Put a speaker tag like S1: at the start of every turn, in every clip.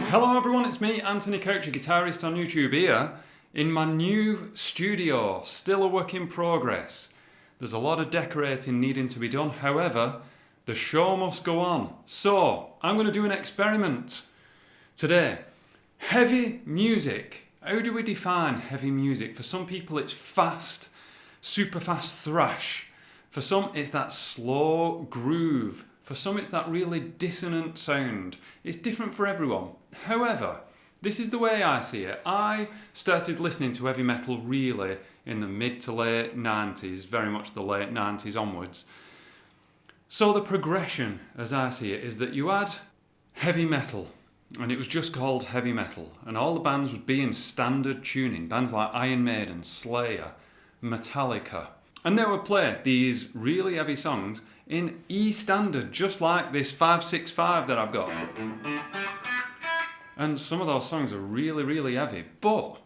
S1: Hello everyone, it's me, Anthony Couch, a guitarist on YouTube here in my new studio, still a work in progress. There's a lot of decorating needing to be done, however, the show must go on. So, I'm going to do an experiment today. Heavy music. How do we define heavy music? For some people it's fast, super fast thrash. For some it's that slow groove. For some it's that really dissonant sound. It's different for everyone. However, this is the way I see it. I started listening to heavy metal really in the mid to late 90s, very much the late 90s onwards. So the progression, as I see it, is that you had heavy metal, and it was just called heavy metal, and all the bands would be in standard tuning, bands like Iron Maiden, Slayer, Metallica, and they would play these really heavy songs in E standard, just like this 565 that I've got. And some of those songs are really, really heavy. But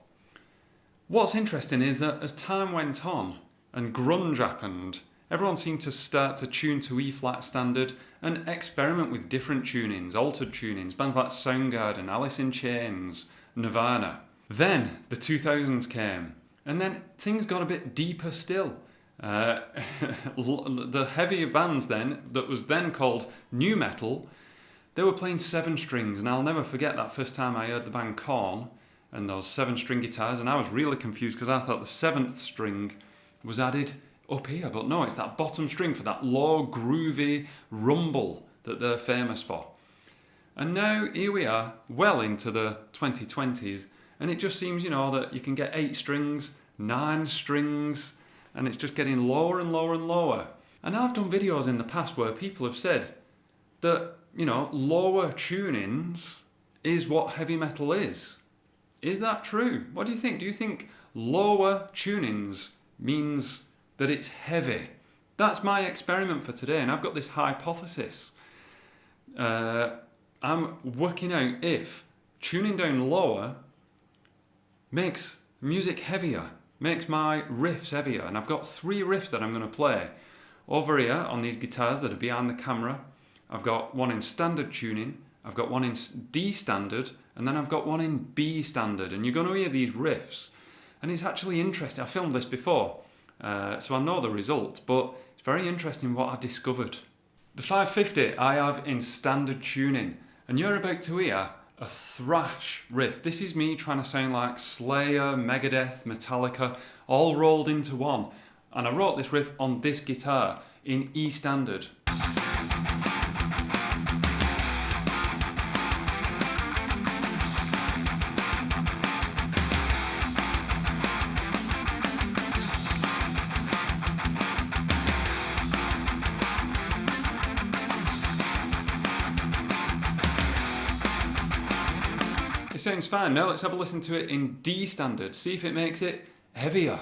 S1: what's interesting is that as time went on and grunge happened, everyone seemed to start to tune to E flat standard and experiment with different tunings, altered tunings, bands like Soundgarden, Alice in Chains, Nirvana. Then the 2000s came, and then things got a bit deeper still. The heavier bands then, that was then called nu metal, they were playing 7 strings, and I'll never forget that first time I heard the band Korn and those 7-string guitars, and I was really confused because I thought the 7th string was added up here, but no, it's that bottom string for that low groovy rumble that they're famous for. And now here we are, well into the 2020s, and it just seems, you know, that you can get 8 strings, 9 strings, and it's just getting lower and lower and lower. And I've done videos in the past where people have said that, you know, lower tunings is what heavy metal is. Is that true? What do you think? Do you think lower tunings means that it's heavy? That's my experiment for today, and I've got this hypothesis. I'm working out if tuning down lower makes music heavier, makes my riffs heavier, and I've got 3 riffs that I'm going to play over here on these guitars that are behind the camera. I've got one in standard tuning, I've got one in D standard, and then I've got one in B standard, and you're going to hear these riffs, and it's actually interesting. I filmed this before, so I know the result, but it's very interesting what I discovered. The 550 I have in standard tuning, and you're about to hear a thrash riff. This is me trying to sound like Slayer, Megadeth, Metallica, all rolled into one. And I wrote this riff on this guitar in E standard. It sounds fine. Now let's have a listen to it in D standard, see if it makes it heavier.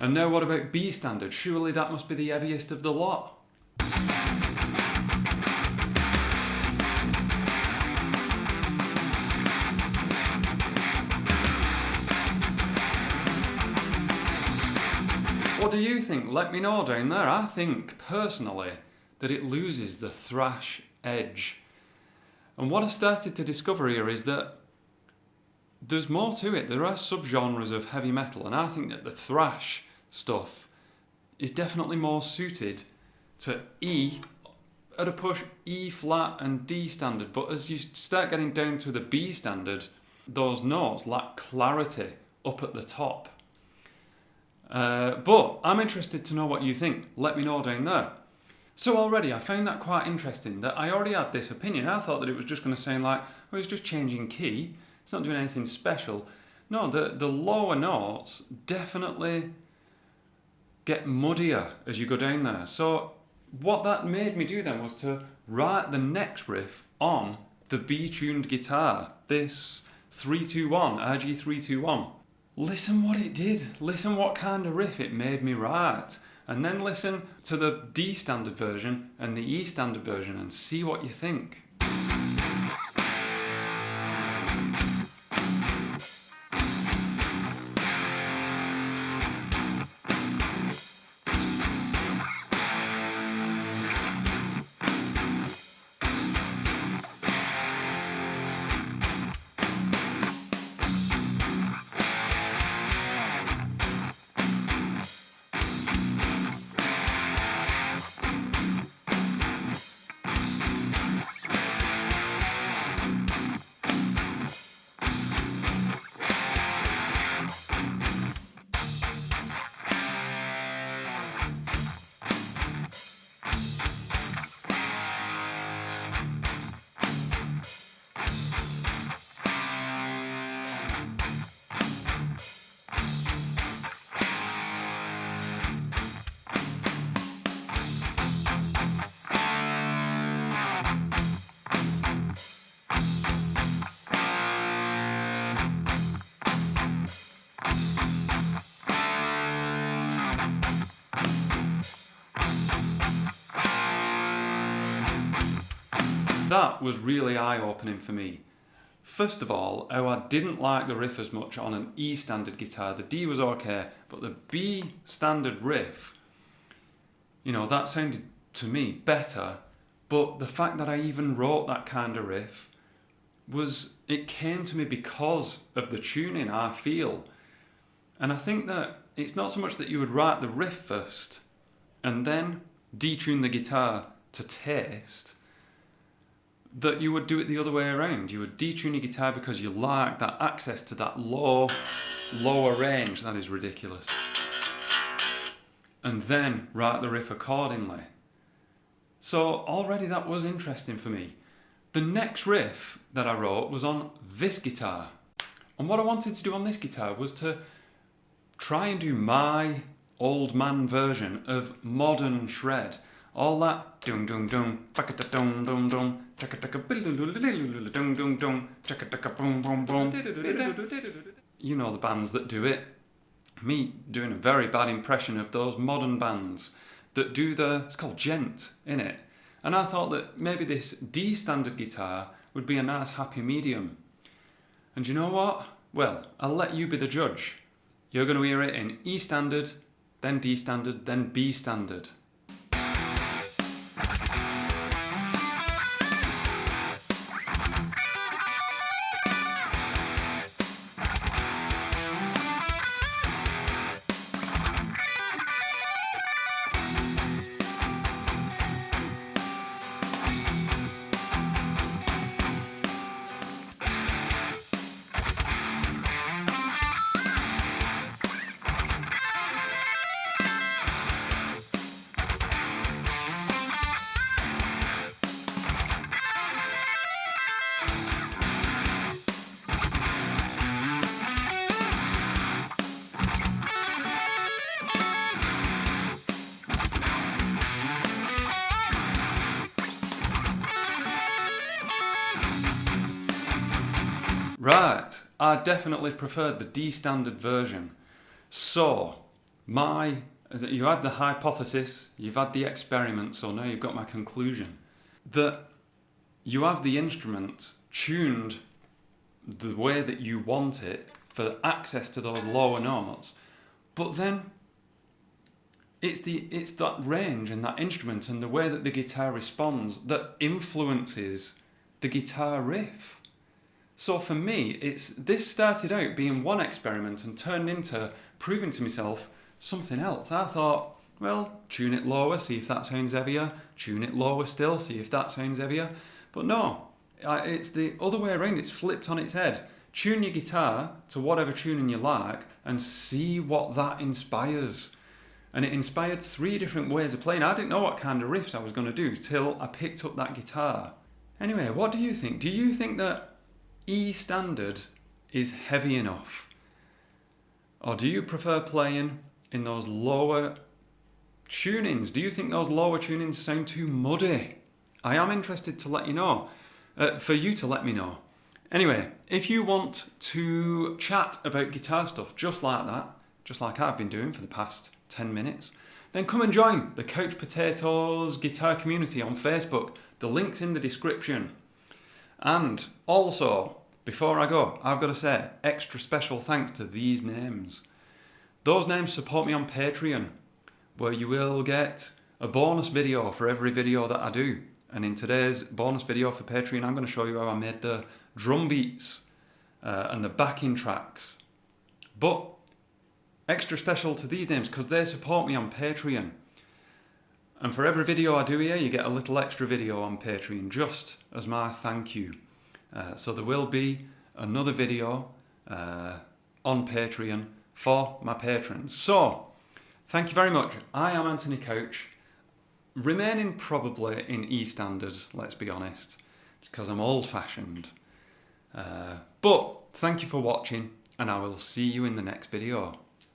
S1: And now what about B standard? Surely that must be the heaviest of the lot. What do you think? Let me know down there. I think, personally, that it loses the thrash edge. And what I started to discover here is that there's more to it. There are subgenres of heavy metal, and I think that the thrash stuff is definitely more suited to E, at a push, E flat and D standard. But as you start getting down to the B standard, those notes lack clarity up at the top. But I'm interested to know what you think. Let me know down there. So already I found that quite interesting, that I already had this opinion. I thought that it was just going to sound like, well, it's just changing key. It's not doing anything special. No, the lower notes definitely get muddier as you go down there. So what that made me do then was to write the next riff on the B-tuned guitar, this 321, RG321. Listen what it did. Listen what kind of riff it made me write. And then listen to the D standard version and the E standard version and see what you think. that was really eye-opening for me. First of all, how I didn't like the riff as much on an E standard guitar. The D was okay, but the B standard riff, you know, that sounded to me better. But the fact that I even wrote that kind of riff it came to me because of the tuning, I feel. And I think that it's not so much that you would write the riff first and then detune the guitar to taste, that you would do it the other way around. You would detune your guitar because you like that access to that lower range. That is ridiculous. And then write the riff accordingly. So already that was interesting for me. The next riff that I wrote was on this guitar. And what I wanted to do on this guitar was to try and do my old man version of modern shred. All that dum dum dum, taka dum dum dum, taka taka dum dum dum, taka taka boom boom boom. You know the bands that do it. Me doing a very bad impression of those modern bands that do it's called djent, innit? And I thought that maybe this D standard guitar would be a nice happy medium. And you know what? Well, I'll let you be the judge. You're going to hear it in E standard, then D standard, then B standard. Right, I definitely preferred the D standard version. So, you had the hypothesis, you've had the experiment, so now you've got my conclusion. That you have the instrument tuned the way that you want it for access to those lower notes, but then it's that range and that instrument and the way that the guitar responds that influences the guitar riff. So for me, this started out being one experiment and turned into proving to myself something else. I thought, well, tune it lower, see if that sounds heavier. Tune it lower still, see if that sounds heavier. But no, it's the other way around. It's flipped on its head. Tune your guitar to whatever tuning you like and see what that inspires. And it inspired 3 different ways of playing. I didn't know what kind of riffs I was going to do till I picked up that guitar. Anyway, what do you think? Do you think that E standard is heavy enough? Or do you prefer playing in those lower tunings? Do you think those lower tunings sound too muddy? I am interested to let you know, for you to let me know. Anyway, if you want to chat about guitar stuff just like that, just like I've been doing for the past 10 minutes, then come and join the Couch Potatoes guitar community on Facebook. The link's in the description. And also, before I go, I've got to say extra special thanks to these names. Those names support me on Patreon, where you will get a bonus video for every video that I do. And in today's bonus video for Patreon, I'm going to show you how I made the drum beats and the backing tracks. But extra special to these names because they support me on Patreon. And for every video I do here, you get a little extra video on Patreon, just as my thank you. So there will be another video on Patreon for my patrons. So, thank you very much. I am Anthony Couch, remaining probably in E standard, let's be honest, because I'm old-fashioned. But thank you for watching, and I will see you in the next video.